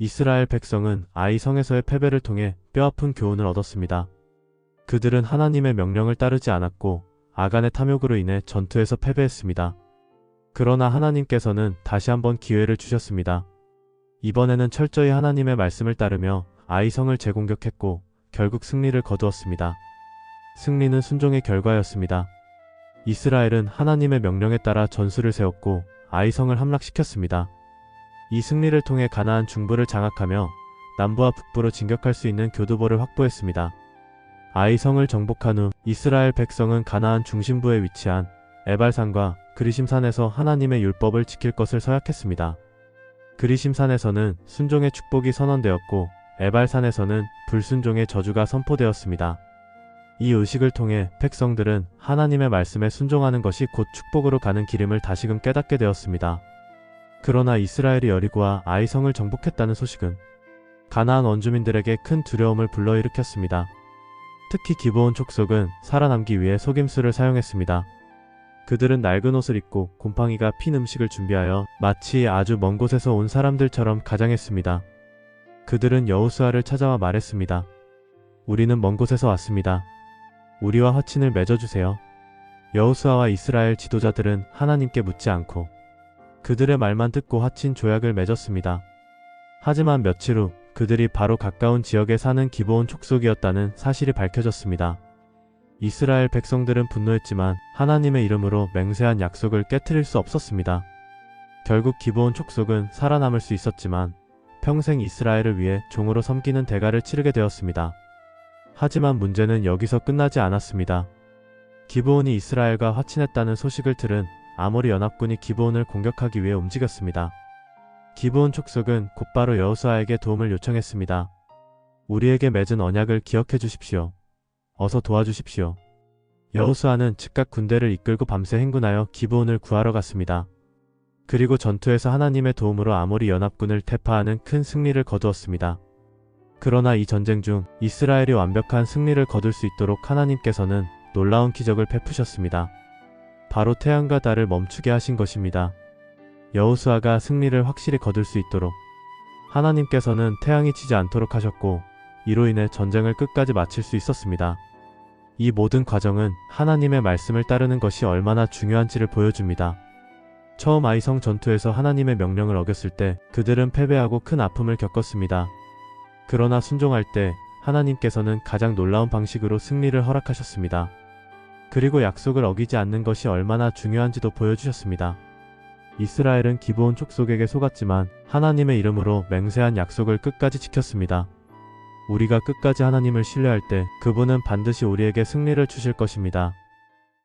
이스라엘 백성은 아이 성에서의 패배를 통해 뼈아픈 교훈을 얻었습니다. 그들은 하나님의 명령을 따르지 않았고 아간의 탐욕으로 인해 전투에서 패배했습니다. 그러나 하나님께서는 다시 한번 기회를 주셨습니다. 이번에는 철저히 하나님의 말씀을 따르며 아이 성을 재공격했고 결국 승리를 거두었습니다. 승리는 순종의 결과였습니다. 이스라엘은 하나님의 명령에 따라 전술을 세웠고 아이 성을 함락시켰습니다. 이 승리를 통해 가나안 중부를 장악하며 남부와 북부로 진격할 수 있는 교두보를 확보했습니다. 아이 성을 정복한 후 이스라엘 백성은 가나안 중심부에 위치한 에발산과 그리심산에서 하나님의 율법을 지킬 것을 서약했습니다. 그리심산에서는 순종의 축복이 선언되었고 에발산에서는 불순종의 저주가 선포되었습니다. 이 의식을 통해 백성들은 하나님의 말씀에 순종하는 것이 곧 축복으로 가는 길임을 다시금 깨닫게 되었습니다. 그러나 이스라엘이 여리고와 아이 성을 정복했다는 소식은 가나안 원주민들에게 큰 두려움을 불러일으켰습니다. 특히 기브온 족속은 살아남기 위해 속임수를 사용했습니다. 그들은 낡은 옷을 입고 곰팡이가 핀 음식을 준비하여 마치 아주 먼 곳에서 온 사람들처럼 가장했습니다. 그들은 여호수아를 찾아와 말했습니다. 우리는 먼 곳에서 왔습니다. 우리와 화친을 맺어주세요. 여호수아와 이스라엘 지도자들은 하나님께 묻지 않고 그들의 말만 듣고 화친 조약을 맺었습니다. 하지만 며칠 후 그들이 바로 가까운 지역에 사는 기브온 족속이었다는 사실이 밝혀졌습니다. 이스라엘 백성들은 분노했지만 하나님의 이름으로 맹세한 약속을 깨트릴 수 없었습니다. 결국 기브온 족속은 살아남을 수 있었지만 평생 이스라엘을 위해 종으로 섬기는 대가를 치르게 되었습니다. 하지만 문제는 여기서 끝나지 않았습니다. 기브온이 이스라엘과 화친했다는 소식을 들은 아모리 연합군이 기브온을 공격하기 위해 움직였습니다. 기브온 족속은 곧바로 여호수아에게 도움을 요청했습니다. 우리에게 맺은 언약을 기억해 주십시오. 어서 도와주십시오. 여호수아는 즉각 군대를 이끌고 밤새 행군하여 기브온을 구하러 갔습니다. 그리고 전투에서 하나님의 도움으로 아모리 연합군을 대파하는 큰 승리를 거두었습니다. 그러나 이 전쟁 중 이스라엘이 완벽한 승리를 거둘 수 있도록 하나님께서는 놀라운 기적을 베푸셨습니다. 바로 태양과 달을 멈추게 하신 것입니다. 여호수아가 승리를 확실히 거둘 수 있도록 하나님께서는 태양이 지지 않도록 하셨고 이로 인해 전쟁을 끝까지 마칠 수 있었습니다. 이 모든 과정은 하나님의 말씀을 따르는 것이 얼마나 중요한지를 보여줍니다. 처음 아이성 전투에서 하나님의 명령을 어겼을 때 그들은 패배하고 큰 아픔을 겪었습니다. 그러나 순종할 때 하나님께서는 가장 놀라운 방식으로 승리를 허락하셨습니다. 그리고 약속을 어기지 않는 것이 얼마나 중요한지도 보여주셨습니다. 이스라엘은 기브온 족속에게 속았지만 하나님의 이름으로 맹세한 약속을 끝까지 지켰습니다. 우리가 끝까지 하나님을 신뢰할 때 그분은 반드시 우리에게 승리를 주실 것입니다.